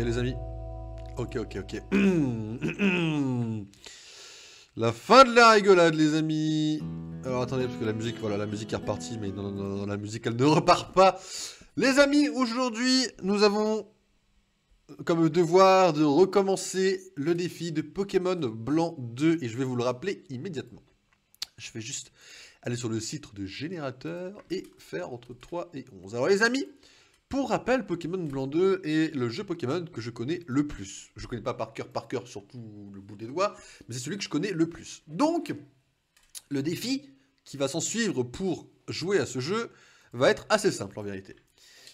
les amis. Ok. La fin de la rigolade, les amis. Alors attendez, parce que la musique, voilà, la musique est repartie, mais non, la musique, elle ne repart pas. Les amis, aujourd'hui, nous avons comme devoir de recommencer le défi de Pokémon Blanc 2, et je vais vous le rappeler immédiatement. Je vais juste aller sur le site de générateur et faire entre 3 et 11. Alors les amis, pour rappel, Pokémon Blanc 2 est le jeu Pokémon que je connais le plus. Je ne connais pas par cœur, surtout le bout des doigts, mais c'est celui que je connais le plus. Donc, le défi qui va s'en suivre pour jouer à ce jeu va être assez simple en vérité.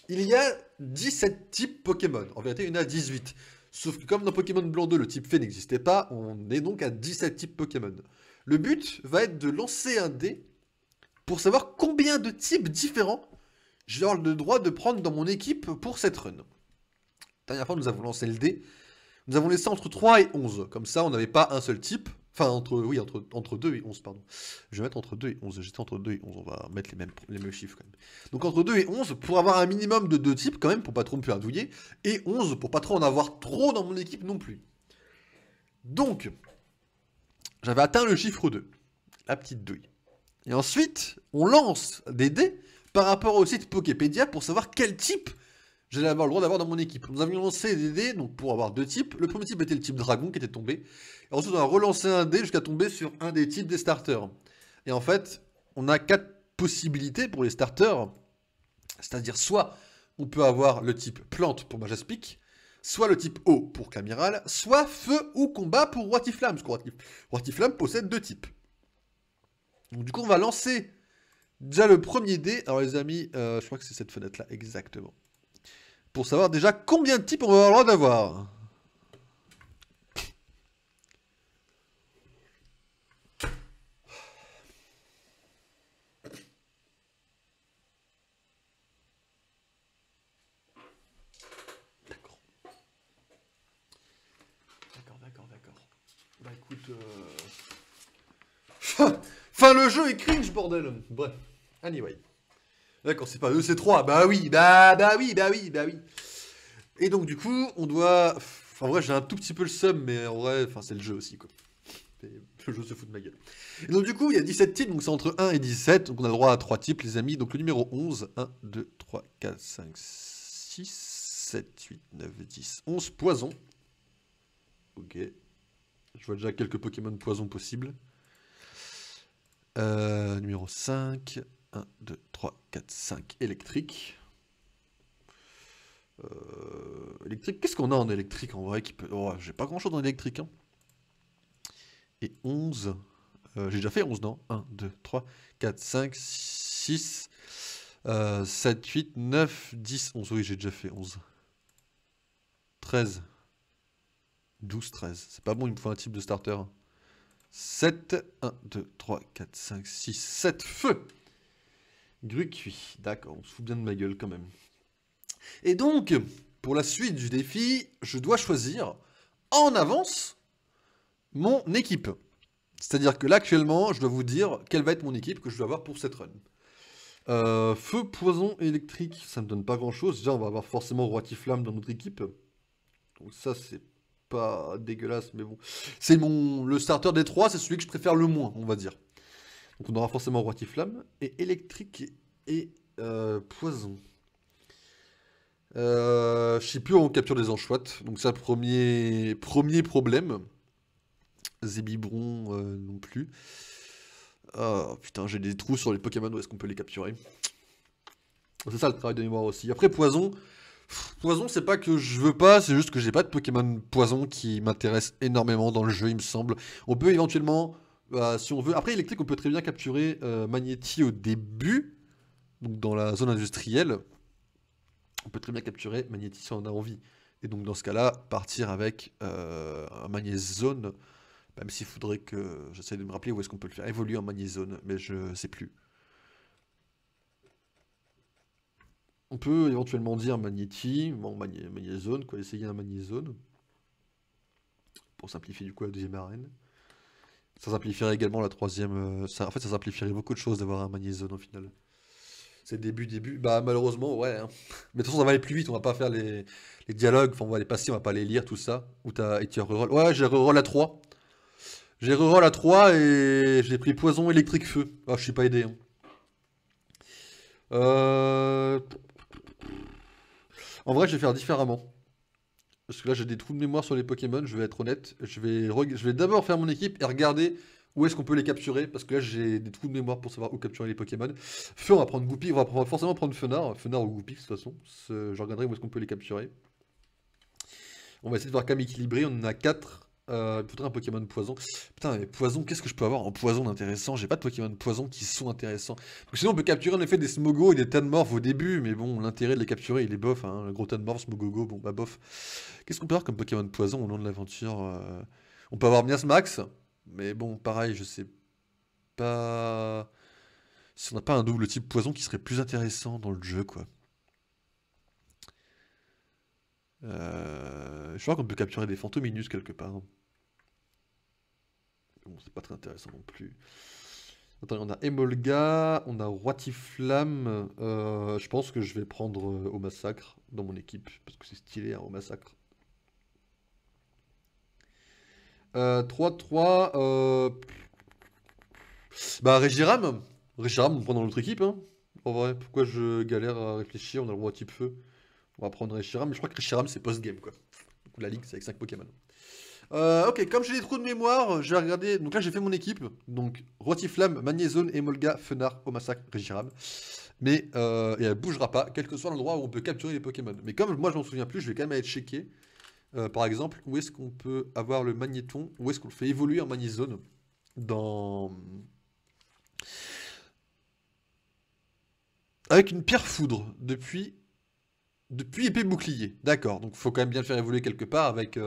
Il y a 17 types Pokémon. En vérité, il y en a 18. Sauf que comme dans Pokémon Blanc 2, le type Fée n'existait pas, on est donc à 17 types Pokémon. Le but va être de lancer un dé pour savoir combien de types différents j'ai le droit de prendre dans mon équipe pour cette run. La dernière fois, nous avons lancé le dé. Nous avons laissé entre 3 et 11. Comme ça, on n'avait pas un seul type. Enfin, entre 2 et 11, pardon. Je vais mettre entre 2 et 11. J'étais entre 2 et 11. On va mettre les mêmes chiffres quand même. Donc entre 2 et 11, pour avoir un minimum de 2 types quand même, pour pas trop me faire douiller. Et 11, pour pas trop en avoir trop dans mon équipe non plus. Donc, j'avais atteint le chiffre 2. La petite douille. Et ensuite, on lance des dés par rapport au site Poképédia pour savoir quel type j'allais avoir le droit d'avoir dans mon équipe. Nous avions lancé des dés donc pour avoir 2 types. Le premier type était le type dragon qui était tombé. Et ensuite, on a relancé un dé jusqu'à tomber sur un des types des starters. Et en fait, on a 4 possibilités pour les starters. C'est-à-dire soit on peut avoir le type plante pour Majaspic, soit le type eau pour Clamiral, soit feu ou combat pour Roitiflamme. Parce que Roitiflamme possède 2 types. Donc du coup, on va lancer déjà le premier dé. Alors les amis, je crois que c'est cette fenêtre-là exactement. Pour savoir déjà combien de types on va avoir le droit d'avoir. D'accord. Bah écoute... Enfin, le jeu est cringe, bordel. Bref. Anyway. D'accord, c'est pas eux, c'est 3. Bah oui. Et donc, du coup, on doit... Enfin, en vrai, j'ai un tout petit peu le seum, mais en vrai, enfin, c'est le jeu aussi, quoi. Le jeu se fout de ma gueule. Et donc, du coup, il y a 17 types, donc c'est entre 1 et 17. Donc, on a le droit à 3 types, les amis. Donc, le numéro 11. 1, 2, 3, 4, 5, 6, 7, 8, 9, 10, 11. Poison. Ok. Je vois déjà quelques Pokémon poison possibles. Numéro 5. 1, 2, 3, 4, 5. Électrique. Électrique. Qu'est-ce qu'on a en électrique en vrai qui peut... Oh, j'ai pas grand chose en électrique. Hein. Et 11. J'ai déjà fait 11, non 1, 2, 3, 4, 5, 6, 7, 8, 9, 10, 11. Oui, j'ai déjà fait 11. 13. 12, 13. C'est pas bon, il me faut un type de starter. 7. 1, 2, 3, 4, 5, 6, 7. Feu. Grucuit. D'accord, on se fout bien de ma gueule quand même. Et donc, pour la suite du défi, je dois choisir en avance mon équipe. C'est-à-dire que là, actuellement, je dois vous dire quelle va être mon équipe que je dois avoir pour cette run. Feu, poison, électrique, ça me donne pas grand-chose. Déjà, on va avoir forcément Roitiflamme dans notre équipe. Donc ça, c'est pas dégueulasse, mais bon. C'est le starter des 3, c'est celui que je préfère le moins, on va dire. Donc on aura forcément Roitiflamme, et électrique et poison. Je sais plus où on capture des anchoites, donc ça, premier problème. Zébibron non plus. Oh putain, j'ai des trous sur les Pokémon, où est-ce qu'on peut les capturer? C'est ça le travail de mémoire aussi. Après, poison. Poison, c'est pas que je veux pas, c'est juste que j'ai pas de Pokémon poison qui m'intéresse énormément dans le jeu, il me semble. On peut éventuellement, si on veut. Après, électrique, on peut très bien capturer Magnéti au début, donc dans la zone industrielle. On peut très bien capturer Magnéti si on a envie. Et donc, dans ce cas-là, partir avec un Magnézone. Même s'il faudrait que j'essaie de me rappeler où est-ce qu'on peut le faire évoluer en Magnézone, mais je sais plus. On peut éventuellement dire Magnéti, bon, Magnézone, quoi, essayer un Magnézone. Pour simplifier du coup la deuxième arène. Ça simplifierait également la troisième. En fait, ça simplifierait beaucoup de choses d'avoir un Magnézone au final. C'est début. Bah malheureusement, ouais, hein. Mais de toute façon, ça va aller plus vite, on va pas faire les dialogues, enfin, on va les passer, on va pas les lire, tout ça. Ou t'as, et tu reroll. Ouais, j'ai reroll à 3. J'ai reroll à 3 et j'ai pris poison électrique feu. Ah, je suis pas aidé, hein. Euh... En vrai, je vais faire différemment. Parce que là, j'ai des trous de mémoire sur les Pokémon, je vais être honnête. Je vais d'abord faire mon équipe et regarder où est-ce qu'on peut les capturer. Parce que là, j'ai des trous de mémoire pour savoir où capturer les Pokémon. Feu, on va prendre Goupy, forcément prendre Fenard ou Goupy de toute façon. Je regarderai où est-ce qu'on peut les capturer. On va essayer de voir Cam équilibré, on en a 4. Il faudrait un Pokémon poison. Putain, mais poison, qu'est-ce que je peux avoir en poison d'intéressant? J'ai pas de Pokémon poison qui sont intéressants. Parce que sinon, on peut capturer en effet des Smogo et des Tanmorph au début, mais bon, l'intérêt de les capturer, il est bof. Hein. Le gros Tanmorph, Smogogo, bon, bah bof. Qu'est-ce qu'on peut avoir comme Pokémon poison au long de l'aventure? On peut avoir Miasmax, mais bon, pareil, je sais pas. Si on n'a pas un double type poison qui serait plus intéressant dans le jeu, quoi. Je crois qu'on peut capturer des Fantominus quelque part. Bon, c'est pas très intéressant non plus. Attends, on a Emolga, on a Roitiflamme. Je pense que je vais prendre au massacre dans mon équipe, parce que c'est stylé hein, au massacre. 3-3. Bah, Régiram. Régiram, on prend dans l'autre équipe. Hein. En vrai, pourquoi je galère à réfléchir? On a le roi type feu. On va prendre Reshiram, mais je crois que Reshiram c'est post-game quoi. Du coup, la ligue c'est avec 5 Pokémon. Ok, comme j'ai des trous de mémoire, je vais regarder. Donc là, j'ai fait mon équipe. Donc, Roitiflamme, Magnézone, Emolga, Fenard, Omassac, Reshiram. Mais et elle bougera pas, quel que soit l'endroit où on peut capturer les Pokémon. Mais comme moi, je m'en souviens plus, je vais quand même aller checker. Par exemple, où est-ce qu'on peut avoir le Magnéton? Où est-ce qu'on le fait évoluer en Magnézone? Dans. Avec une pierre foudre, depuis épée bouclier. D'accord, donc faut quand même bien le faire évoluer quelque part avec.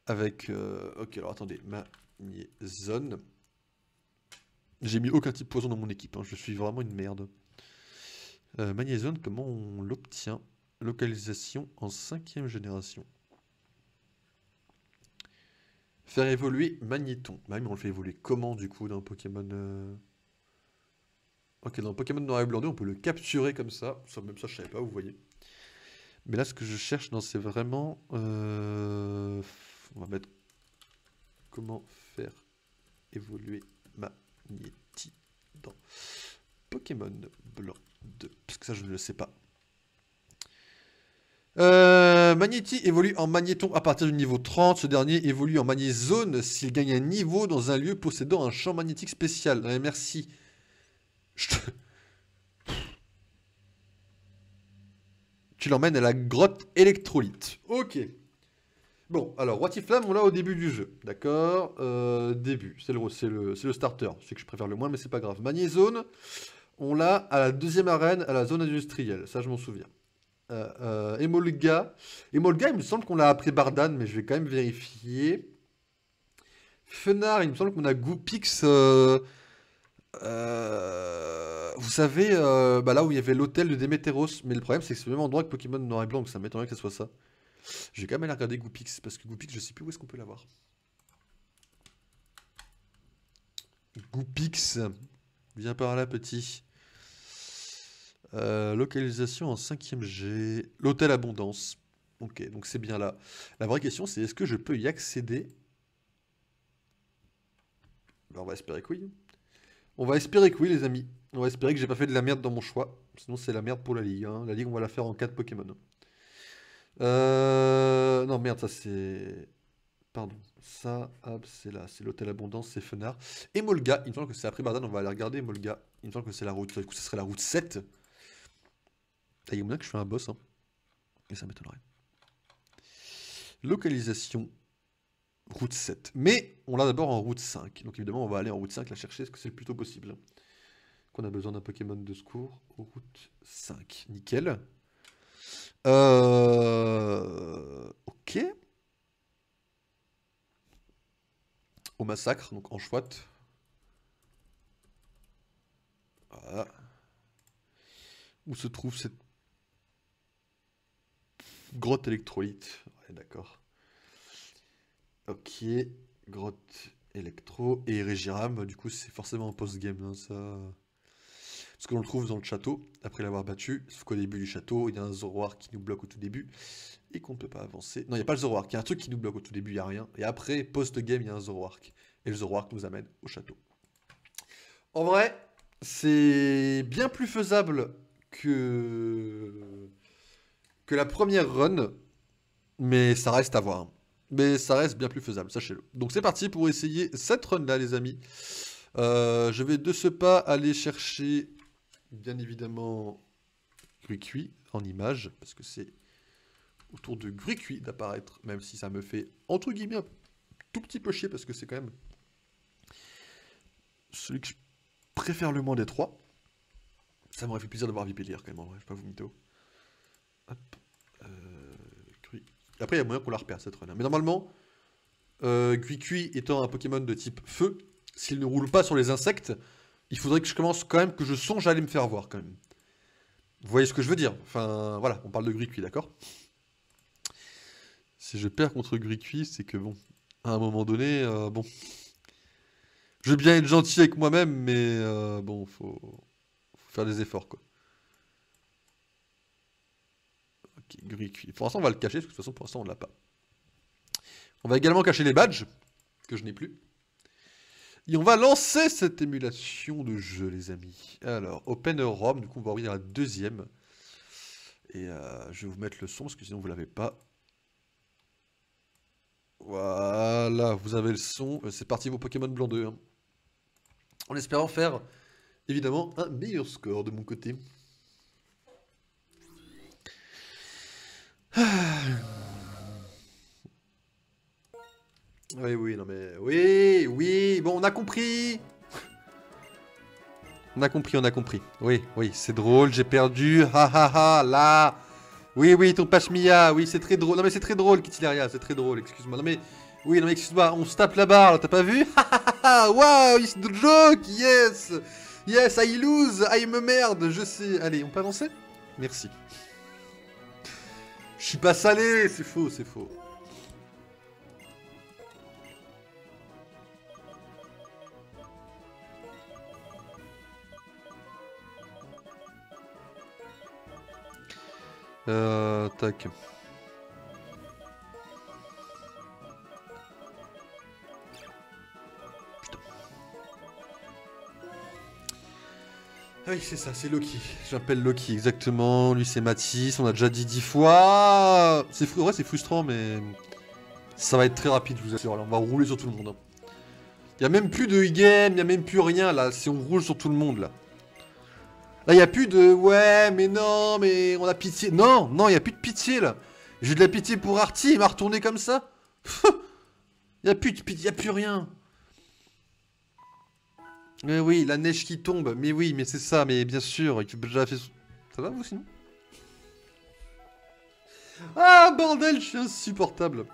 Ok, alors attendez, Magnézone. J'ai mis aucun type poison dans mon équipe, hein, je suis vraiment une merde. Magnézone, comment on l'obtient? Localisation en 5ème génération. Faire évoluer Magnéton. Bah oui, mais on le fait évoluer comment du coup dans Pokémon Ok, dans Pokémon Noir et Blanc 2, on peut le capturer comme ça. Même ça, je savais pas, vous voyez. Mais là, ce que je cherche, c'est vraiment. On va mettre comment faire évoluer Magnéti dans Pokémon Blanc 2. Parce que ça, je ne le sais pas. Magnéti évolue en Magnéton à partir du niveau 30. Ce dernier évolue en Magnézone s'il gagne un niveau dans un lieu possédant un champ magnétique spécial. Ouais, merci. Tu l'emmènes à la grotte électrolyte. Ok. Bon, alors, Roitiflamme, on l'a au début du jeu. D'accord. Début. C'est le starter. C'est que je préfère le moins, mais c'est pas grave. Magnézone, on l'a à la deuxième arène, à la zone industrielle. Ça, je m'en souviens. Emolga. Emolga, il me semble qu'on l'a après Bardan, mais je vais quand même vérifier. Fenard, il me semble qu'on a Goupix. Vous savez, bah là où il y avait l'hôtel de Démétéros. Mais le problème, c'est que c'est le même endroit que Pokémon Noir et Blanc, donc ça m'étonnerait que ce soit ça. Je vais quand même aller regarder Goupix, parce que Goupix, je sais plus où est-ce qu'on peut l'avoir. Goupix. Viens par là, petit. Localisation en 5ème G. L'hôtel Abondance. Ok, donc c'est bien là. La vraie question, c'est est-ce que je peux y accéder? Ben, on va espérer que oui. On va espérer que oui, les amis. On va espérer que j'ai pas fait de la merde dans mon choix. Sinon, c'est la merde pour la ligue. Hein. La ligue, on va la faire en 4 Pokémon. Non, merde, ça c'est. Pardon. Ça, hop, c'est là. C'est l'hôtel Abondance, c'est Fenard. Et Molga, il me semble que c'est après Bardan, on va aller regarder Molga. Il me semble que c'est la route. Du coup, ce serait la route 7. Ah, il y a moyen que je fais un boss, hein. Et ça m'étonnerait. Localisation. Route 7. Mais on l'a d'abord en route 5. Donc évidemment, on va aller en route 5 la chercher, parce que c'est le plus tôt possible. Qu'on a besoin d'un Pokémon de secours. Route 5. Nickel. Ok. Au massacre, donc en chouat. Voilà. Où se trouve cette grotte électrolyte? Ouais, d'accord. Ok. Grotte électro. Et Regiram, du coup, c'est forcément en post-game. Hein, ça. Parce que l'on le trouve dans le château, après l'avoir battu. Sauf qu'au début du château, il y a un Zoroark qui nous bloque au tout début. Et qu'on ne peut pas avancer. Non, il n'y a pas le Zoroark, il y a un truc qui nous bloque au tout début, il n'y a rien. Et après, post-game, il y a un Zoroark. Et le Zoroark nous amène au château. En vrai, c'est bien plus faisable que la première run. Mais ça reste à voir. Mais ça reste bien plus faisable, sachez-le. Donc c'est parti pour essayer cette run-là, les amis. Je vais de ce pas aller chercher, bien évidemment, Gruicui en image. Parce que c'est au tour de Gruicui d'apparaître. Même si ça me fait, entre guillemets, un tout petit peu chier. Parce que c'est quand même celui que je préfère le moins des trois. Ça m'aurait fait plaisir de voir Vipellier quand même, en vrai. Je vais pas vous mytho. Hop. Après, il y a moyen qu'on la repère cette run. Mais normalement, Gruicui étant un Pokémon de type feu, s'il ne roule pas sur les insectes, il faudrait que je commence quand même, que je songe à aller me faire voir quand même. Vous voyez ce que je veux dire? Enfin, voilà, on parle de Gruicui, d'accord? Si je perds contre Gruicui, c'est que bon, à un moment donné, bon. Je veux bien être gentil avec moi-même, mais bon, faut faire des efforts, quoi. Ok, Gruicui. Pour l'instant, on va le cacher, parce que de toute façon, pour l'instant, on ne l'a pas. On va également cacher les badges, que je n'ai plus. Et on va lancer cette émulation de jeu, les amis. Alors, Open ROM, du coup, on va ouvrir la deuxième. Et je vais vous mettre le son, parce que sinon, vous ne l'avez pas. Voilà, vous avez le son. C'est parti, vos Pokémon blanc 2. Hein. En espérant faire, évidemment, un meilleur score de mon côté. Oui, oui, non mais... Oui, oui, bon, on a compris. On a compris, on a compris. Oui, oui, c'est drôle, j'ai perdu. Ha ha ha, là. Oui, oui, ton Pashmia, oui, c'est très drôle. Non mais c'est très drôle, Kitilaria, c'est très drôle, excuse-moi. Non mais... Oui, non mais excuse-moi, on se tape la barre, t'as pas vu? Ha ha ha, wow, it's the joke, yes. Yes, I lose, I'm a merde, je sais. Allez, on peut avancer? Merci. Je suis pas salé, c'est faux, c'est faux. Tac. Putain. Ah oui, c'est ça, c'est Loki. J'appelle Loki, exactement. Lui, c'est Mathis, on a déjà dit 10 fois. C'est ouais, c'est frustrant, mais... Ça va être très rapide, je vous assure. Là, on va rouler sur tout le monde. Hein. Il n'y a même plus de e-game, il n'y a même plus rien, là. Si on roule sur tout le monde, là. Là, il n'y a plus de... Ouais, mais non, mais on a pitié. Non, non, il n'y a plus de pitié, là. J'ai eu de la pitié pour Artie, il m'a retourné comme ça. Il n'y a plus de pitié, il n'y a plus rien. Mais oui, la neige qui tombe. Mais oui, mais c'est ça, mais bien sûr. Déjà fait... Ça va, vous, sinon? Ah, bordel, je suis insupportable.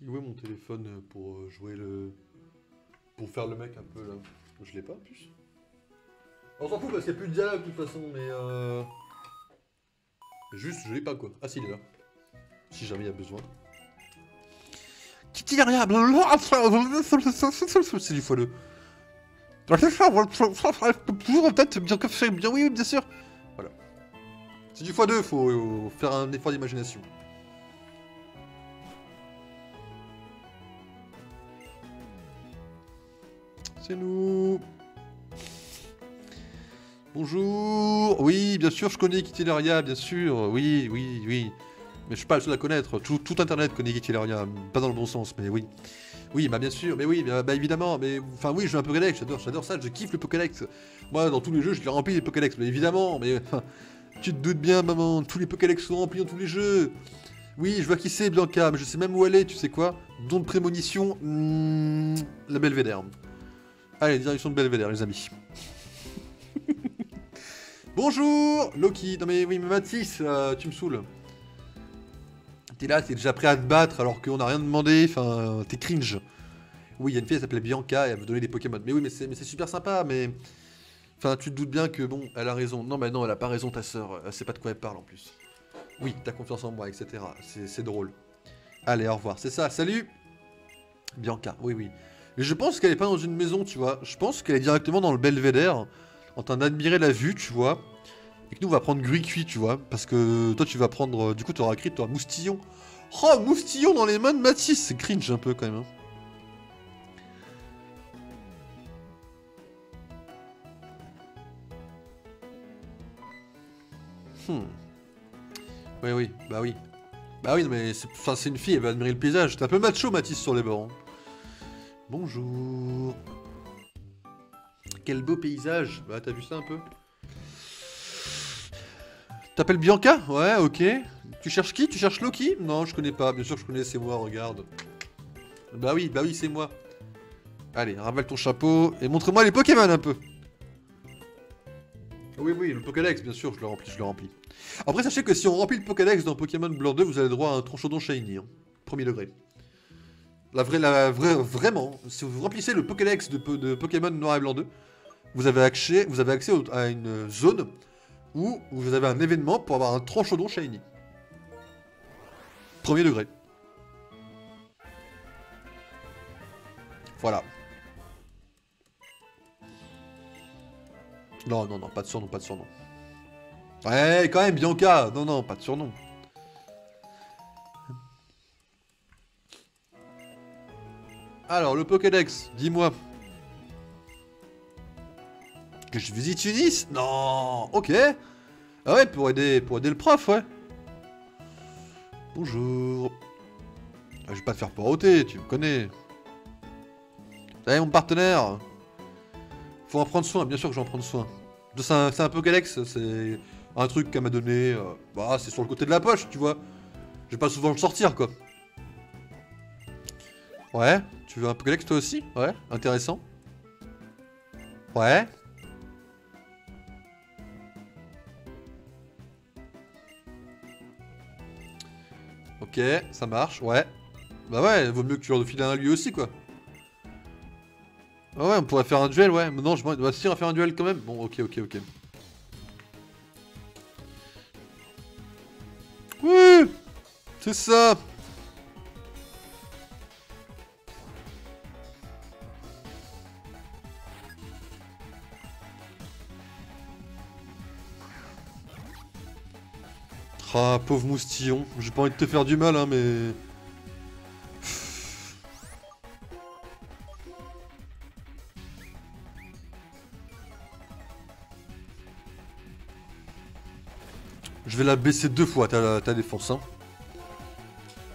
Où est mon téléphone pour jouer le... Pour faire le mec un peu là? Je l'ai pas en plus. On s'en fout parce qu'il n'y a plus de dialogue de toute façon, mais Juste, je l'ai pas quoi. Ah si, il est là. Si jamais il y a besoin. C'est du x2. Toujours en tête, bien que fait, bien oui, bien sûr. Voilà. C'est du x2, faut faire un effort d'imagination. C'est nous. Bonjour. Oui, bien sûr, je connais Kitilaria, bien sûr. Oui, oui, oui. Mais je suis pas le seul à connaître. Tout Internet connaît Kitilaria. Pas dans le bon sens, mais oui. Oui, bah bien sûr, mais oui, bah évidemment. Mais enfin, oui, je joue un Pokédex, j'adore ça, je kiffe le Pokédex. Moi, dans tous les jeux, je les remplis les Pokédex, mais évidemment. Mais tu te doutes bien, maman, tous les Pokédex sont remplis dans tous les jeux. Oui, je vois qui c'est, Bianca, mais je sais même où elle est, tu sais quoi? Don de prémonition, la Belvédère. Allez, direction de Belvédère, les amis. Bonjour Loki. Non mais oui, mais Mathis, tu me saoules. T'es là, t'es déjà prêt à te battre alors qu'on a rien demandé, enfin, t'es cringe. Oui, il y a une fille, elle s'appelait Bianca et elle veut donner des Pokémon. Mais oui, mais c'est super sympa, mais... Enfin, tu te doutes bien que, bon, elle a raison. Non, mais non, elle a pas raison, ta sœur. Elle sait pas de quoi elle parle, en plus. Oui, t'as confiance en moi, etc. C'est drôle. Allez, au revoir. C'est ça, salut Bianca, oui, oui. Mais je pense qu'elle est pas dans une maison, tu vois. Je pense qu'elle est directement dans le belvédère, en train d'admirer la vue, tu vois. Et que nous, on va prendre Gruy-Cuit, tu vois. Parce que toi, tu vas prendre... Du coup, t'auras écrit, toi, Moustillon. Oh, Moustillon dans les mains de Mathis. C'est cringe un peu, quand même. Hein. Oui, oui, bah oui. Bah oui, mais c'est une fille, elle va admirer le paysage. T'es un peu macho, Mathis, sur les bords. Hein. Bonjour. Quel beau paysage. Bah, t'as vu ça un peu? T'appelles Bianca? Ouais, ok. Tu cherches qui? Tu cherches Loki? Non, je connais pas. Bien sûr que je connais, c'est moi, regarde. Bah oui, c'est moi. Allez, ravale ton chapeau et montre-moi les Pokémon un peu. Oui, oui, le Pokédex, bien sûr, je le remplis, je le remplis. Après, sachez que si on remplit le Pokédex dans Pokémon Blanc 2, vous avez droit à un Tronchodon Shiny. Hein. Premier degré. Vraiment, si vous remplissez le Pokédex de Pokémon Noir et Blanc 2, vous avez accès à une zone où vous avez un événement pour avoir un Tronchodon Shiny. Premier degré. Voilà. Non, non, non, pas de surnom, pas de surnom. Ouais, quand même, Bianca. Non, non, pas de surnom. Alors, le Pokédex, dis-moi. Que je visite Tunis? Non. Ok. Ah ouais, pour aider le prof, ouais. Bonjour. Ah, je vais pas te faire poireauter, tu me connais. Allez, mon partenaire. Faut en prendre soin, bien sûr que j'en prends soin. C'est un Pokédex, c'est un truc qu'elle m'a donné. Bah, c'est sur le côté de la poche, tu vois. Je vais pas souvent le sortir, quoi. Ouais, tu veux un Pokédex toi aussi? Ouais, intéressant. Ouais. Ok, ça marche, ouais. Bah ouais, vaut mieux que tu leur files un à lui aussi, quoi. Ah ouais, on pourrait faire un duel, ouais. Mais non, bah si, on va faire un duel quand même. Bon, ok, ok, ok. Oui, c'est ça. Ah, pauvre moustillon. J'ai pas envie de te faire du mal, hein, mais... Je vais la baisser 2 fois, ta défense, hein.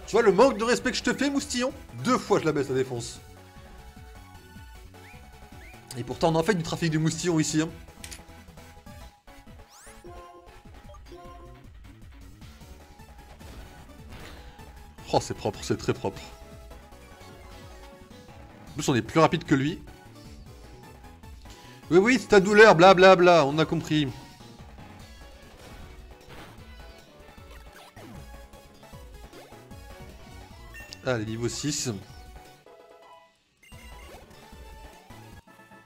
Tu vois le manque de respect que je te fais, moustillon? 2 fois je la baisse, ta défense. Et pourtant, on en fait du trafic de moustillons ici, hein. Oh, c'est propre, c'est très propre. En plus, on est plus rapide que lui. Oui, oui, c'est ta douleur, blablabla, bla, bla, on a compris. Allez, niveau 6.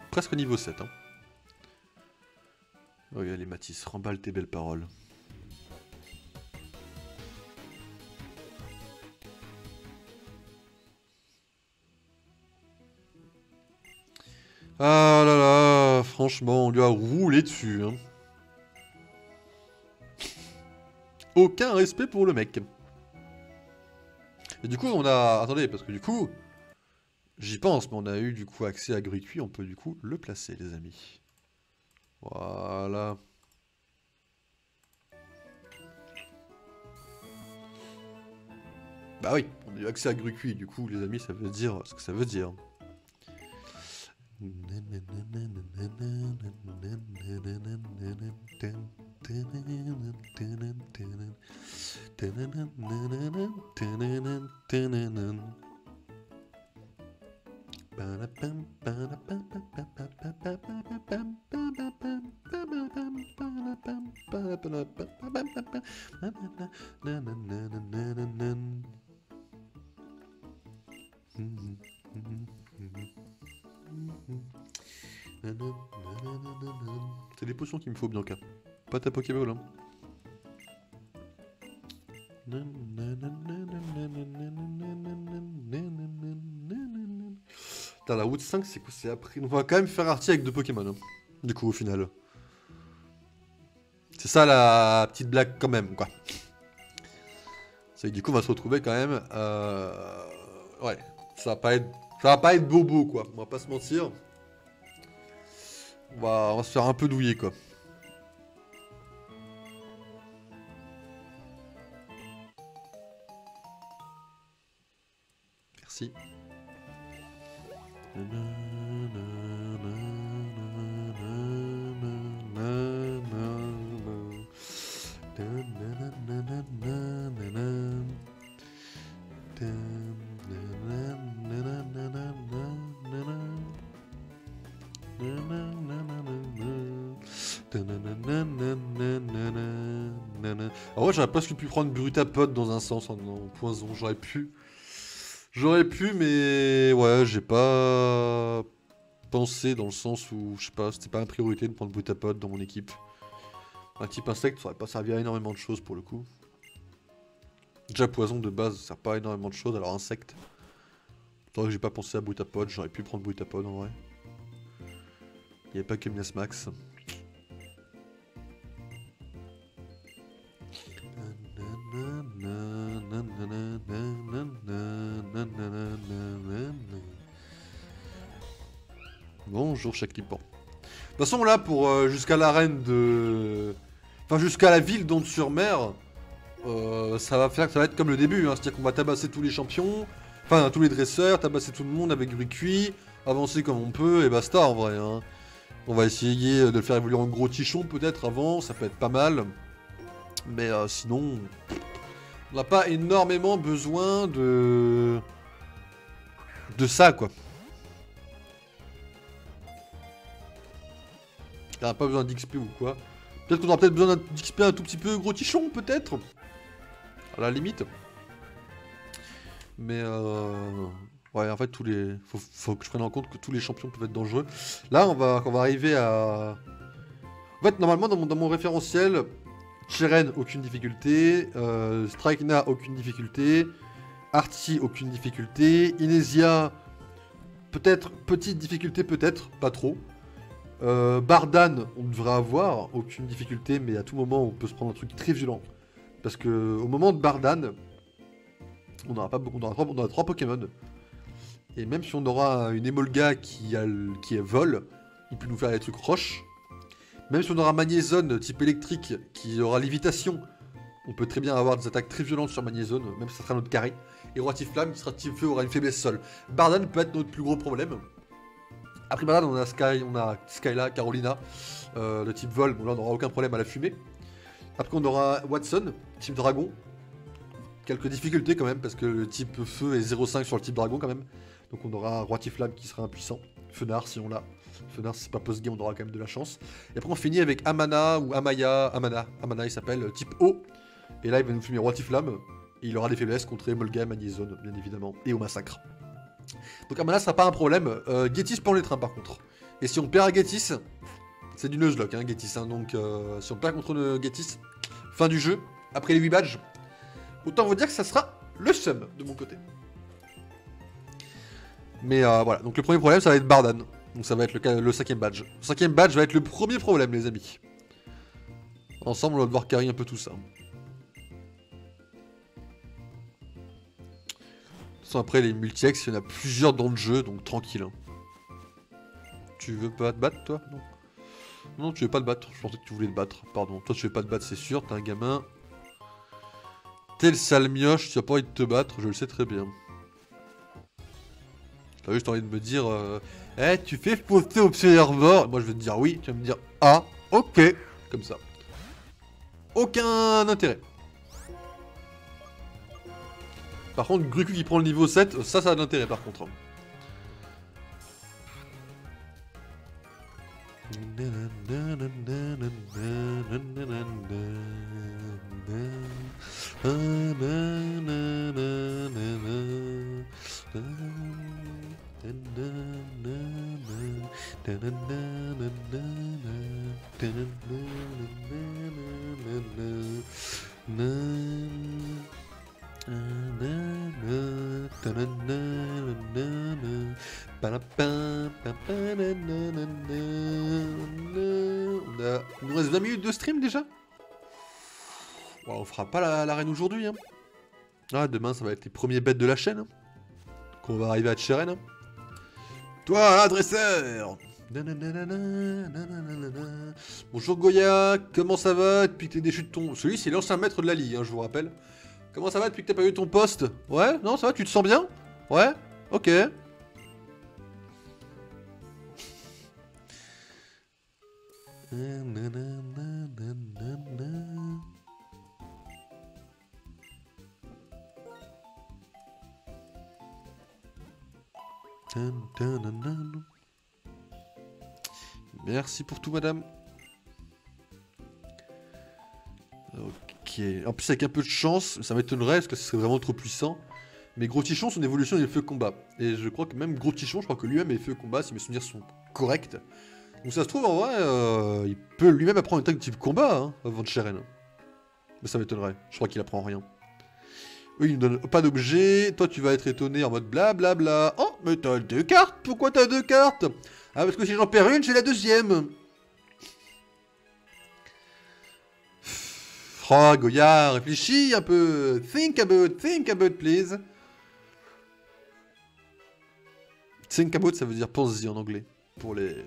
Presque niveau 7, hein. Oh, allez, Mathis, remballe tes belles paroles. Ah là là, franchement, on lui a roulé dessus, hein. Aucun respect pour le mec. Et du coup, on a... Attendez, parce que du coup... J'y pense, mais on a eu du coup accès à Gruy-Cuit, on peut du coup le placer, les amis. Voilà. Bah oui, on a eu accès à Gruy-Cuit, du coup, les amis, ça veut dire ce que ça veut dire. C'est des potions qu'il me faut, Bianca. Pas ta Pokéball, hein. Putain, la route 5, c'est quoi? C'est après. On va quand même faire arty avec 2 Pokémon. Hein. Du coup, au final. C'est ça la petite blague, quand même, quoi. C'est que du coup, on va se retrouver quand même. Ouais, ça va pas être bobo, quoi. On va pas se mentir. On va se faire un peu douiller, quoi. Merci. En vrai, j'aurais presque pu prendre Brutapod dans un sens en poison. J'aurais pu, mais ouais, j'ai pas pensé dans le sens où, je sais pas, c'était pas une priorité de prendre Brutapod dans mon équipe. Un type insecte, ça aurait pas servi à énormément de choses pour le coup. Déjà, poison de base, ça sert pas à énormément de choses, alors insecte. C'est vrai que j'ai pas pensé à Brutapod, j'aurais pu prendre Brutapod en vrai. Il n'y avait pas que Miasmax. Bonjour chaque clipant. De toute façon là pour jusqu'à l'arène de... Enfin jusqu'à la ville d'Onde-sur-Mer, ça va être comme le début, hein. C'est-à-dire qu'on va tabasser tous les champions, enfin tous les dresseurs, tabasser tout le monde avec Gruicui, avancer comme on peut et basta en vrai. Hein. On va essayer de le faire évoluer en gros tichon peut-être avant, ça peut être pas mal. Mais sinon, on n'a pas énormément besoin de ça quoi. On n'a pas besoin d'XP ou quoi. Peut-être qu'on aura peut-être besoin d'XP un tout petit peu gros tichon peut-être. À la limite. Mais ouais en fait faut que je prenne en compte que tous les champions peuvent être dangereux. Là on va arriver à... En fait normalement dans mon référentiel, Cheren aucune difficulté, Strikena aucune difficulté, Arty aucune difficulté, Inesia peut-être petite difficulté peut-être, pas trop. Bardan on devrait avoir aucune difficulté mais à tout moment on peut se prendre un truc très violent. Parce que au moment de Bardan, on aura pas beaucoup, on aura 3 Pokémon. Et même si on aura une Emolga qui est vol, il peut nous faire des trucs roches. Même si on aura Magnézone type électrique qui aura lévitation, on peut très bien avoir des attaques très violentes sur Magnézone, même si ça sera notre carré. Et Roitiflamme qui sera type feu aura une faiblesse sol. Bardan peut être notre plus gros problème. Après Bardan on a Skyla, Carolina, le type vol, bon là on n'aura aucun problème à la fumée. Après on aura Watson, type dragon. Quelques difficultés quand même parce que le type feu est 0,5 sur le type dragon quand même. Donc on aura Roitiflamme qui sera impuissant. Fenard si on l'a. Fenard si c'est pas post-game on aura quand même de la chance. Et après on finit avec Amana ou Amaya. Amana il s'appelle type eau. Et là il va nous fumer Roitiflamme. Et il aura des faiblesses contre Emolga et Magnézone bien évidemment. Et au massacre. Donc Amana sera pas un problème. Getis peut en être un par contre. Et si on perd à Getis, c'est du Nuzlocke hein, Getis. Hein, donc si on perd contre le Getis, fin du jeu. Après les 8 badges. Autant vous dire que ça sera le seum de mon côté. Mais voilà, donc le premier problème ça va être Bardan. Donc ça va être le 5ème badge. Le 5ème badge va être le premier problème les amis. Ensemble on va devoir carry un peu tout ça. De toute façon après les multi-ex, il y en a plusieurs dans le jeu, donc tranquille. Hein. Tu veux pas te battre toi? Non. Non tu veux pas te battre, je pensais que tu voulais te battre. Pardon, toi tu veux pas te battre c'est sûr, t'es un gamin. T'es le sale mioche, tu as pas envie de te battre, je le sais très bien. T'as juste envie de me dire eh, tu fais poster au serveur. Moi je vais te dire oui, tu vas me dire ah, ok, comme ça. Aucun intérêt. Par contre, Gruicui qui prend le niveau 7, ça a de l'intérêt par contre. Il nous reste 20 minutes de stream déjà. Ouais, on fera pas l'arène aujourd'hui. Hein. Ah, demain, ça va être les premiers bêtes de la chaîne. Hein. Qu'on va arriver à Tcheren. Hein. Toi, dresseur. Bonjour Goya, comment ça va depuis que t'es déchu de ton... Celui, c'est l'ancien maître de la ligue, hein, je vous rappelle. Comment ça va depuis que t'as pas eu ton poste? Ouais? Non, ça va? Tu te sens bien? Ouais? Ok. Merci pour tout, madame. Ok. En plus, avec un peu de chance, ça m'étonnerait parce que ce serait vraiment trop puissant. Mais Gros Tichon, son évolution, il est feu combat. Et je crois que même Gros Tichon, je crois que lui-même est feu combat, si mes souvenirs sont corrects. Donc ça se trouve, en vrai, il peut lui-même apprendre une technique type combat hein, avant de Cheren. Mais ça m'étonnerait. Je crois qu'il apprend rien. Oui, il ne donne pas d'objet. Toi, tu vas être étonné en mode blablabla. Oh, mais t'as 2 cartes. Pourquoi t'as 2 cartes? Ah, parce que si j'en perds une, j'ai la deuxième. Oh, Goya, réfléchis un peu. Think about, please. Think about, ça veut dire pense-y en anglais. Pour les...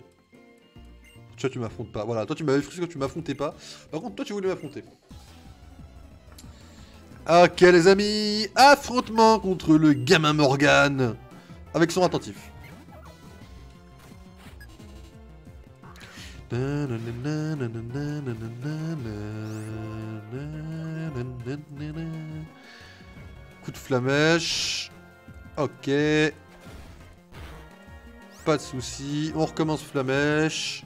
Toi, tu m'affrontes pas. Voilà, toi, tu m'avais frustré quand tu m'affrontais pas. Par contre, toi, tu voulais m'affronter. Ok, les amis. Affrontement contre le gamin Morgan. Avec son attentif. Coup de flamèche. Ok. Pas de soucis. On recommence flamèche.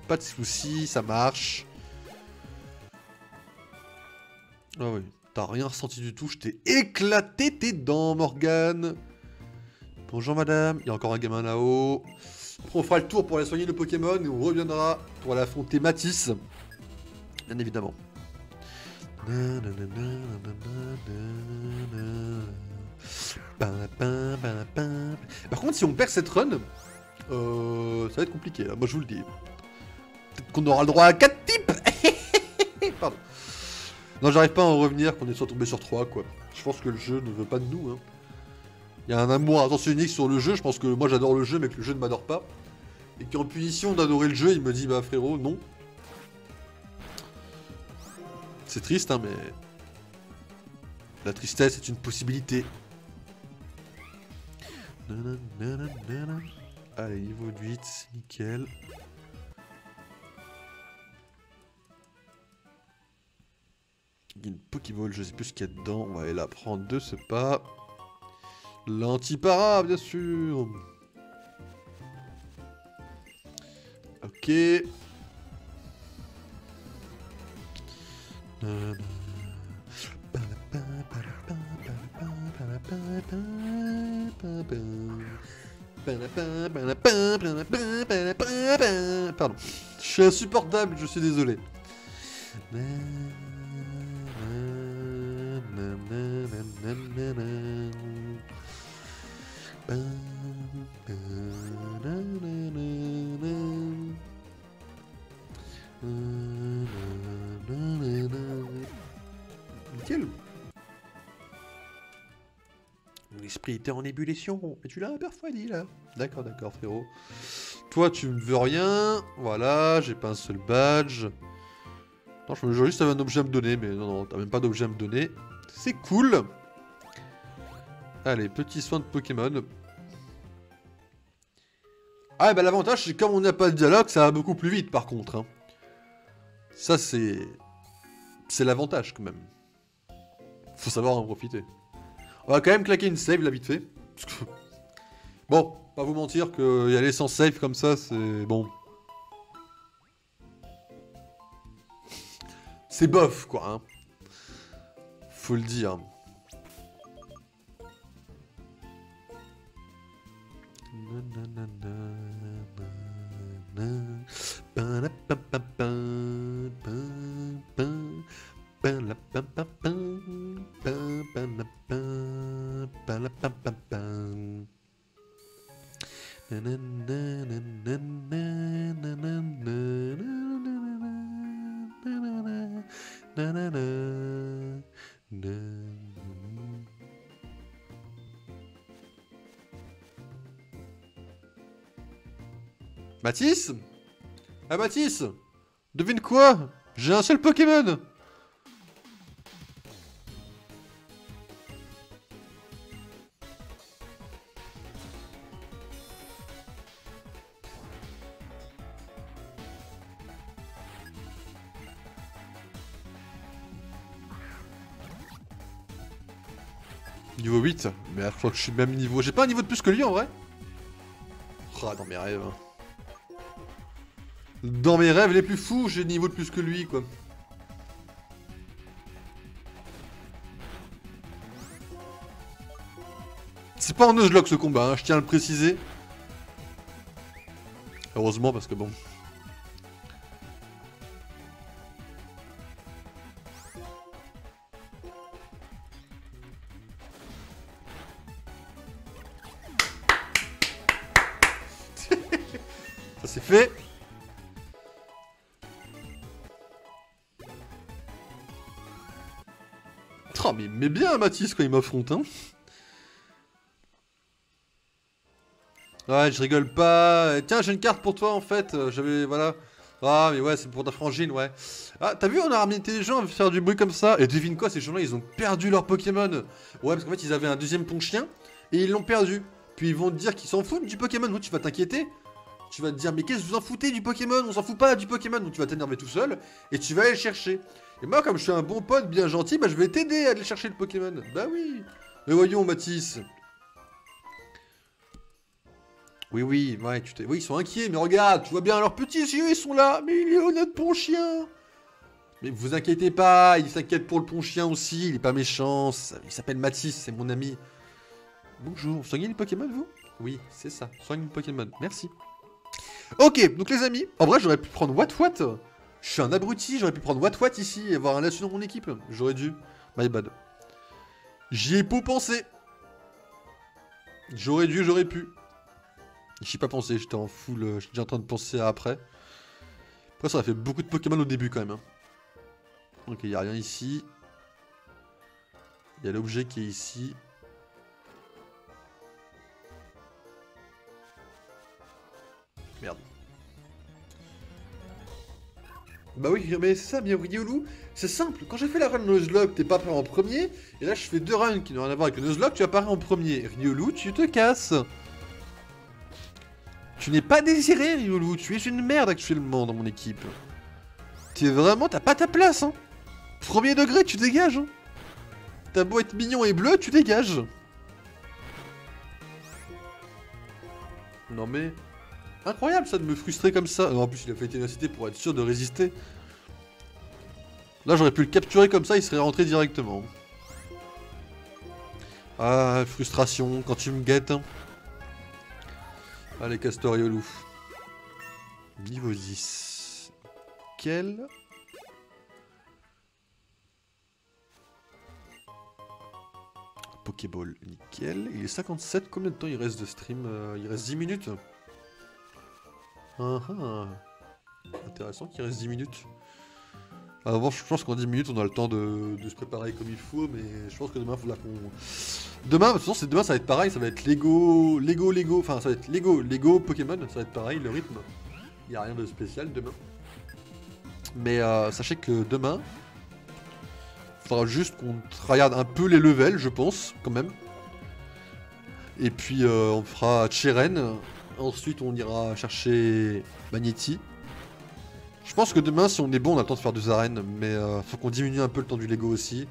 Pas de soucis, ça marche. Ah oui, t'as rien ressenti du tout. Je t'ai éclaté tes dents, Morgane. Bonjour madame, il y a encore un gamin là-haut. Après on fera le tour pour aller soigner le Pokémon et on reviendra pour aller affronter Matisse. Bien évidemment. Par contre si on perd cette run, ça va être compliqué, là. Moi je vous le dis. Peut-être qu'on aura le droit à 4 types. Pardon. Non j'arrive pas à en revenir, qu'on est soit tombé sur 3 quoi. Je pense que le jeu ne veut pas de nous hein. Il y a un amour à sens unique sur le jeu, je pense que moi j'adore le jeu mais que le jeu ne m'adore pas. Et qu'en punition d'adorer le jeu, il me dit bah frérot, non. C'est triste hein mais... La tristesse est une possibilité. Allez, niveau de 8, nickel. Une Pokéball, je sais plus ce qu'il y a dedans. On va aller la prendre de ce pas. L'antipara, bien sûr. Ok. Pardon. Je suis insupportable, je suis désolé. Nickel. L'esprit était en ébullition. Et tu l'as perfoidé là. D'accord, d'accord, frérot. Toi, tu me veux rien. Voilà, j'ai pas un seul badge. Non, je me jure juste que t'avais un objet à me donner, mais non, non, t'as même pas d'objet à me donner. C'est cool. Allez, petit soin de Pokémon. Ah, bah l'avantage, c'est que comme on n'a pas de dialogue, ça va beaucoup plus vite, par contre. Hein. Ça, c'est... C'est l'avantage, quand même. Faut savoir en profiter. On va quand même claquer une save, là, vite fait. Bon, pas vous mentir que y aller sans save comme ça, c'est... Bon. C'est bof, quoi, hein. Faut le dire. Mathis? Ah Mathis? Devine quoi? J'ai un seul Pokémon! Niveau 8? Mais je crois que je suis même niveau... J'ai pas un niveau de plus que lui en vrai? Ah, dans mes rêves. Dans mes rêves les plus fous, j'ai le niveau de plus que lui, quoi. C'est pas en Nuzlocke ce combat, hein, je tiens à le préciser. Heureusement, parce que bon... Ça c'est fait. Oh, mais bien Mathis quand il m'affronte, hein. Ouais, je rigole pas. Tiens, j'ai une carte pour toi en fait. J'avais, voilà. Ah, mais ouais, c'est pour ta frangine, ouais. Ah, t'as vu, on a ramené des gens à faire du bruit comme ça. Et devine quoi, ces gens-là, ils ont perdu leur Pokémon. Ouais, parce qu'en fait, ils avaient un deuxième Ponchien. Et ils l'ont perdu. Puis ils vont te dire qu'ils s'en foutent du Pokémon. Donc tu vas t'inquiéter. Tu vas te dire, mais qu'est-ce que vous en foutez du Pokémon? On s'en fout pas du Pokémon. Donc tu vas t'énerver tout seul. Et tu vas aller le chercher. Et moi, comme je suis un bon pote bien gentil, bah je vais t'aider à aller chercher le Pokémon. Bah oui. Mais voyons, Mathis. Oui, oui, ouais, oui, ils sont inquiets, mais regarde, tu vois bien leurs petits yeux, ils sont là. Mais il est où notre bon chien? Mais vous inquiétez pas, il s'inquiète pour le pont chien aussi, il est pas méchant. Il s'appelle Mathis, c'est mon ami. Bonjour, soignez les Pokémon, vous? Oui, c'est ça, soigne les Pokémon, merci. Ok, donc les amis, en vrai, j'aurais pu prendre What. Je suis un abruti, j'aurais pu prendre What ici et avoir un Lassue dans mon équipe. J'aurais dû. My bad. J'y ai pas pensé. J'aurais dû, j'aurais pu. J'y ai pas pensé, j'étais en full. J'étais en train de penser à après. Après, ça aurait fait beaucoup de Pokémon au début quand même. Hein. Ok, il n'y a rien ici. Il y a l'objet qui est ici. Merde. Bah oui, mais c'est ça, bien Riolu. C'est simple, quand j'ai fait la run Nuzlocke, t'es pas apparu en premier. Et là, je fais deux runs qui n'ont rien à voir avec le Nuzlocke, tu apparais en premier. Riolu, tu te casses. Tu n'es pas désiré, Riolu. Tu es une merde actuellement dans mon équipe. T'es vraiment... T'as pas ta place, hein. Premier degré, tu dégages, hein. T'as beau être mignon et bleu, tu dégages. Non mais... Incroyable ça de me frustrer comme ça. En plus il a fait ténacité pour être sûr de résister. Là j'aurais pu le capturer comme ça, il serait rentré directement. Ah, frustration, quand tu me guettes. Hein. Allez, Castor et Olou. Niveau 10. Quel... Pokéball, nickel. Il est 57, combien de temps il reste de stream? Il reste 10 minutes. Intéressant qu'il reste 10 minutes. Avant, je pense qu'en 10 minutes, on a le temps de se préparer comme il faut, mais je pense que demain, il faudra qu'on... Demain, de toute façon, demain, ça va être pareil, ça va être Lego, enfin, ça va être Lego, Pokémon, ça va être pareil, le rythme. Il n'y a rien de spécial demain. Mais sachez que demain, il faudra juste qu'on regarde un peu les levels, je pense, quand même. Et puis, on fera Cheren. Ensuite, on ira chercher Magnéti. Je pense que demain, si on est bon, on a le temps de faire 2 arènes. Mais faut qu'on diminue un peu le temps du Lego aussi.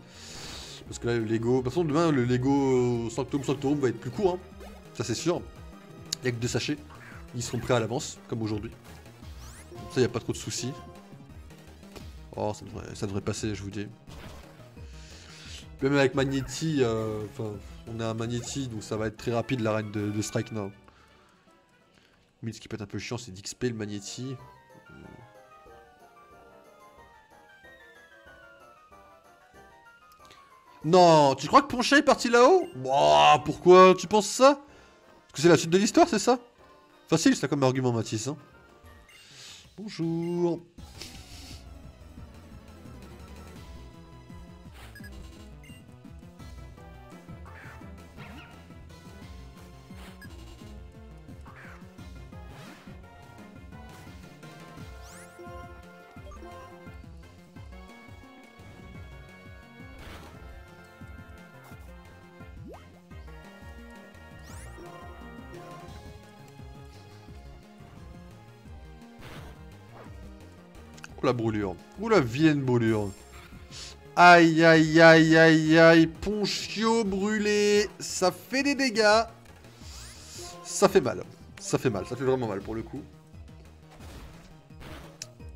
Parce que là, le Lego... De toute façon, demain, le Lego Sanctum Sanctorum va être plus court. Hein. Ça, c'est sûr. Il n'y a que 2 sachets. Ils seront prêts à l'avance, comme aujourd'hui. Ça, il n'y a pas trop de soucis. Oh, ça devrait passer, je vous dis. Même avec Magnéti, on a un Magnéti, donc ça va être très rapide l'arène de Strike Now. Mais ce qui peut être un peu chiant, c'est d'XP le Magnéti. Non, tu crois que Poncha est parti là-haut? Bah, pourquoi tu penses ça? Parce que c'est la suite de l'histoire, c'est ça? Facile, ça comme argument, Mathis. Hein. Bonjour. Oh la brûlure. Oh la vilaine brûlure. Aïe aïe aïe aïe aïe. Ponchio brûlé. Ça fait des dégâts. Ça fait mal. Ça fait mal. Ça fait vraiment mal pour le coup.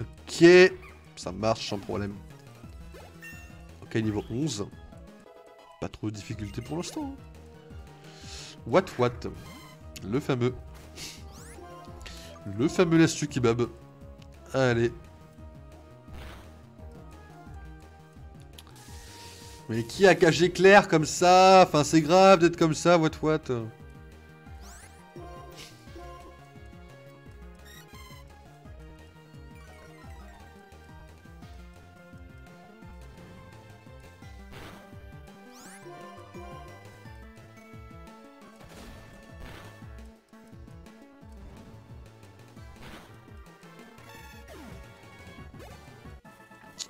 Ok. Ça marche sans problème. Ok, niveau 11. Pas trop de difficulté pour l'instant. What. Le fameux. Le fameux lastu kebab. Allez. Mais qui a caché Claire comme ça? Enfin, c'est grave d'être comme ça, what.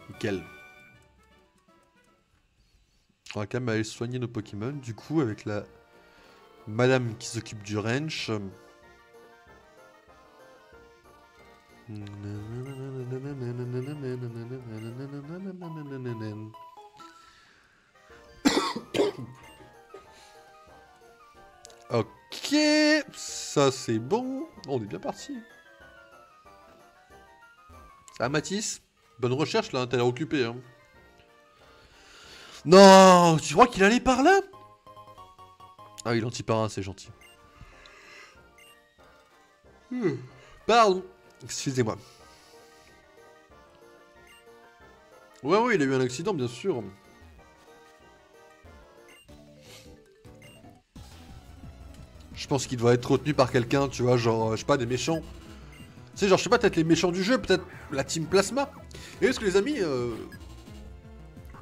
Nickel. On va quand même aller soigner nos Pokémon, du coup, avec la madame qui s'occupe du ranch. Ok, ça c'est bon. On est bien parti. Ah Mathis, bonne recherche là, t'as l'air occupé. Hein. Non, tu crois qu'il allait par là? Ah, il anti-parin, c'est gentil. Pardon, excusez-moi. Ouais, il a eu un accident, bien sûr. Je pense qu'il doit être retenu par quelqu'un, tu vois, genre, je sais pas, des méchants. Tu sais, genre, je sais pas, peut-être les méchants du jeu, peut-être la team Plasma. Et parce que les amis,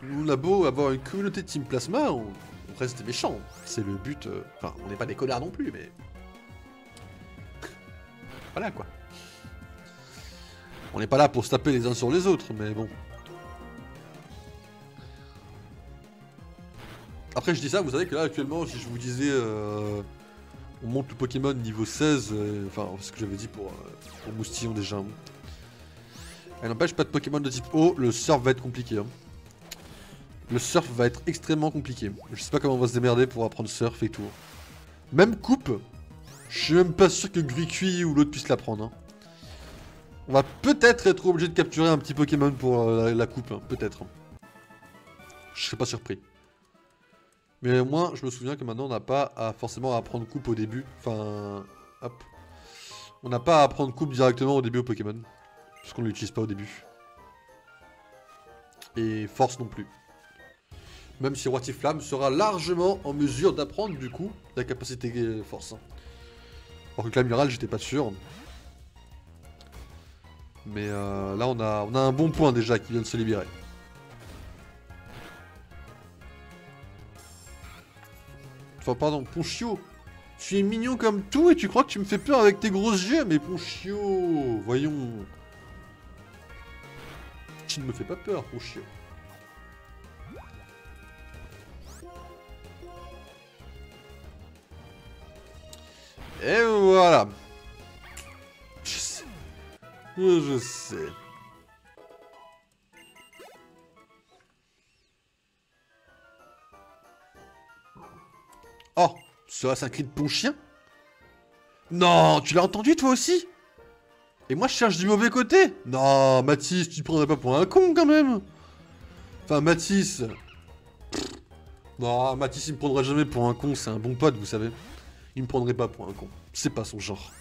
on a beau avoir une communauté de team Plasma, on reste des méchants. C'est le but. Enfin, on n'est pas des connards non plus, mais. Voilà quoi. On n'est pas là pour se taper les uns sur les autres, mais bon. Après, je dis ça, vous savez que là, actuellement, si je vous disais. On monte le Pokémon niveau 16, enfin, ce que j'avais dit pour Moustillon déjà. Elle n'empêche pas de Pokémon de type eau, le surf va être compliqué. Hein. Le surf va être extrêmement compliqué. Je sais pas comment on va se démerder pour apprendre surf et tout. Même coupe, je suis même pas sûr que Gricui ou l'autre puisse la prendre. Hein. On va peut-être être obligé de capturer un petit Pokémon pour la coupe, hein. Peut-être. Je serais pas surpris. Mais au moins, je me souviens que maintenant, on n'a pas à forcément à prendre coupe au début. Enfin, hop. On n'a pas à prendre coupe directement au début au Pokémon. Parce qu'on ne l'utilise pas au début. Et force non plus. Même si Roitiflamme sera largement en mesure d'apprendre du coup la capacité force. Alors que Clamiral, j'étais pas sûr. Mais là, on a un bon point déjà qui vient de se libérer. Enfin, pardon, Ponchio. Tu es mignon comme tout et tu crois que tu me fais peur avec tes gros yeux. Mais Ponchio, voyons. Tu ne me fais pas peur, Ponchio. Et voilà. Je sais. Je sais. Oh, serait-ce un cri de ponchien? Non, tu l'as entendu toi aussi? Et moi je cherche du mauvais côté? Non, Mathis, tu te prendrais pas pour un con quand même? Enfin, Mathis... Non, Mathis il me prendrait jamais pour un con, c'est un bon pote, vous savez. Il me prendrait pas pour un con. C'est pas son genre.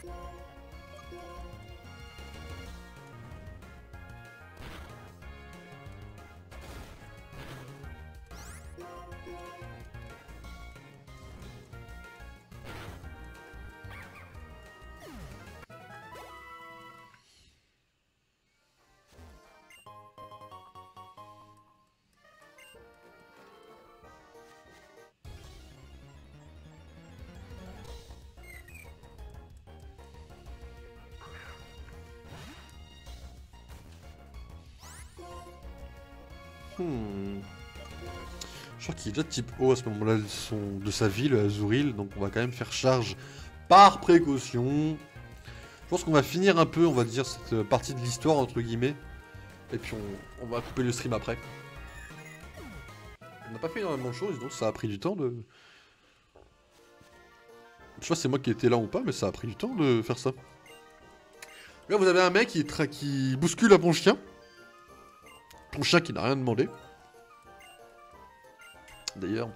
Je crois qu'il est déjà type O à ce moment-là de sa vie, le Azuril, donc on va quand même faire charge par précaution. Je pense qu'on va finir un peu, on va dire, cette partie de l'histoire, entre guillemets. Et puis on va couper le stream après. On n'a pas fait énormément de choses, donc ça a pris du temps de... Je sais pas si c'est moi qui étais là ou pas, mais ça a pris du temps de faire ça. Là, vous avez un mec qui bouscule un bon chien. Ton chien qui n'a rien demandé. D'ailleurs.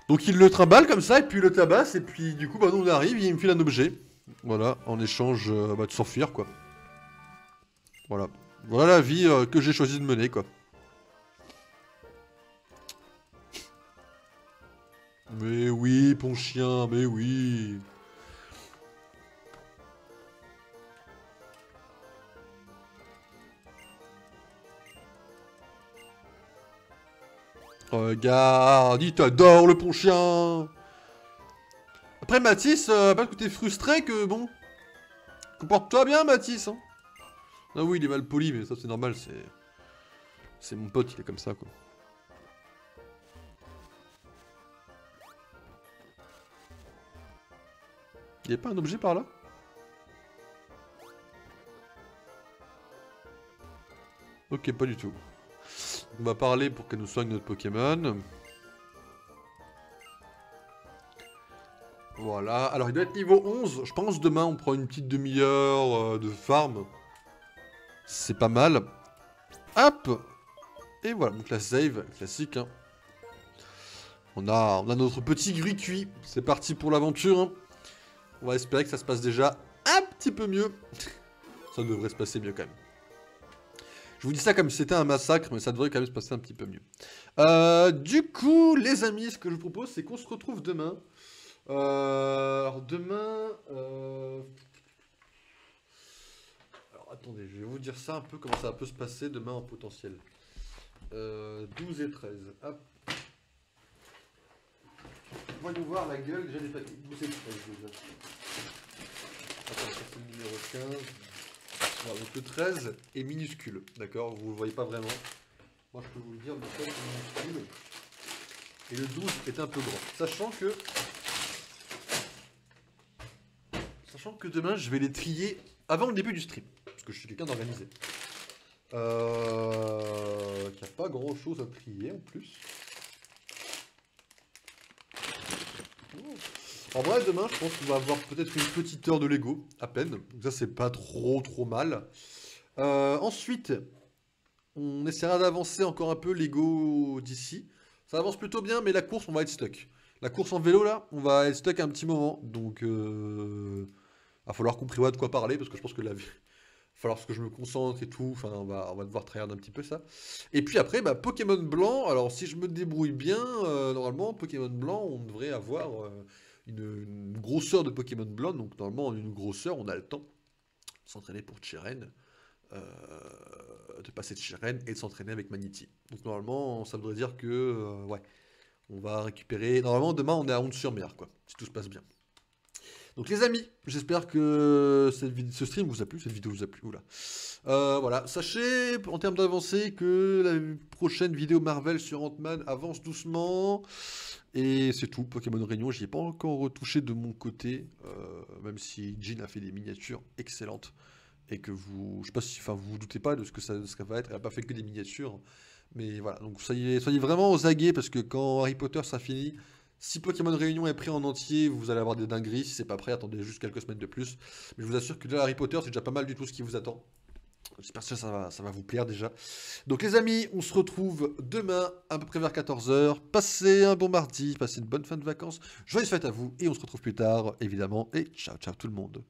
Donc il le trimballe comme ça, et puis il le tabasse, et puis du coup, bah, nous on arrive, il me file un objet. Voilà, en échange de s'enfuir, quoi. Voilà. Voilà la vie que j'ai choisi de mener, quoi. Mais oui, ton chien, mais oui. Regarde, il t'adore le pont chien. Après Mathis, parce que t'es frustré que bon. Comporte-toi bien Mathis. Hein. Ah oui, il est mal poli, mais ça c'est normal, c'est mon pote, il est comme ça quoi. Il y a pas un objet par là? Ok, pas du tout. On va parler pour qu'elle nous soigne notre Pokémon. Voilà, alors il doit être niveau 11. Je pense demain on prend une petite demi-heure de farm. C'est pas mal. Hop. Et voilà, donc la save, classique. Hein. On a notre petit gris cuit. C'est parti pour l'aventure. Hein. On va espérer que ça se passe déjà un petit peu mieux. Ça devrait se passer mieux quand même. Je vous dis ça comme si c'était un massacre, mais ça devrait quand même se passer un petit peu mieux. Du coup, les amis, ce que je vous propose, c'est qu'on se retrouve demain. Alors demain... Alors attendez, je vais vous dire ça un peu, comment ça peut se passer demain en potentiel. 12 et 13. Hop. Voyons voir la gueule déjà des papiers. 12 et 13 déjà. Attends, ça c'est le numéro 15. Voilà, donc le 13 est minuscule, d'accord? Vous ne le voyez pas vraiment. Moi je peux vous le dire, le 13 est minuscule. Et le 12 est un peu grand. Sachant que demain je vais les trier avant le début du stream. Parce que je suis quelqu'un d'organisé. Il n'y a pas grand chose à trier en plus. En vrai, demain, je pense qu'on va avoir peut-être une petite heure de Lego, à peine. Donc ça, c'est pas trop mal. Ensuite, on essaiera d'avancer encore un peu Lego d'ici. Ça avance plutôt bien, mais la course, on va être stuck. La course en vélo, là, on va être stuck un petit moment. Donc, va falloir qu'on prévoie de quoi parler, parce que je pense que la vie... Il va falloir que je me concentre et tout. Enfin, on va devoir tryhard un petit peu ça. Et puis après, bah, Pokémon Blanc. Alors, si je me débrouille bien, normalement, Pokémon Blanc, on devrait avoir une grosseur de Pokémon Blanc. Donc, normalement, en une grosseur, on a le temps de s'entraîner pour Cheren. De passer de Cheren et de s'entraîner avec Manity. Donc, normalement, ça voudrait dire que, ouais, on va récupérer... Normalement, demain, on est à Honte-sur-Mer, quoi. Si tout se passe bien. Donc les amis, j'espère que ce stream vous a plu, cette vidéo vous a plu. Oula. Voilà, sachez en termes d'avancée que la prochaine vidéo Marvel sur Ant-Man avance doucement. Et c'est tout, Pokémon Réunion, j'y ai pas encore retouché de mon côté, même si Jean a fait des miniatures excellentes. Et que vous, je sais pas si, enfin vous vous doutez pas de ce que ça va être, elle a pas fait que des miniatures. Mais voilà, donc soyez vraiment aux aguets parce que quand Harry Potter ça finit, Si Pokémon Réunion est prêt en entier, vous allez avoir des dingueries. Si c'est pas prêt, attendez juste quelques semaines de plus. Mais je vous assure que là, Harry Potter, c'est déjà pas mal du tout ce qui vous attend. J'espère que ça va vous plaire déjà. Donc les amis, on se retrouve demain à peu près vers 14 h. Passez un bon mardi, passez une bonne fin de vacances. Joyeuses fêtes à vous et on se retrouve plus tard, évidemment. Et ciao, ciao tout le monde.